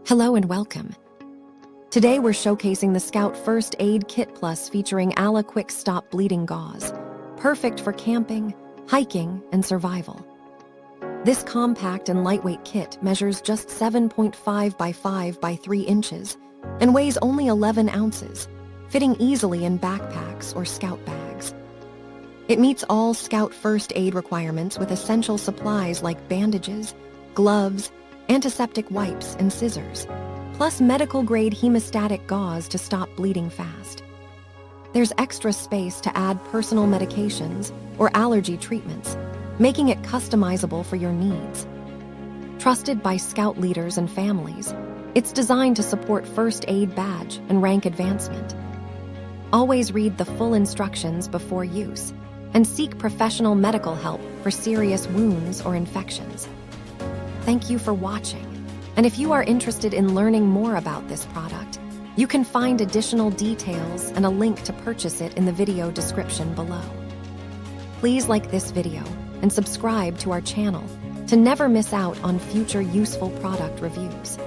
Hello and welcome. Today we're showcasing the Scout First Aid Kit Plus featuring AllaQuix Stop Bleeding Gauze, perfect for camping, hiking, and survival. This compact and lightweight kit measures just 7.5 by 5 by 3 inches and weighs only 11 ounces, fitting easily in backpacks or Scout bags. It meets all Scout First Aid requirements with essential supplies like bandages, gloves, antiseptic wipes, and scissors, plus medical-grade hemostatic gauze to stop bleeding fast. There's extra space to add personal medications or allergy treatments, making it customizable for your needs. Trusted by Scout leaders and families, it's designed to support first aid badge and rank advancement. Always read the full instructions before use and seek professional medical help for serious wounds or infections. Thank you for watching, and if you are interested in learning more about this product, you can find additional details and a link to purchase it in the video description below. Please like this video and subscribe to our channel to never miss out on future useful product reviews.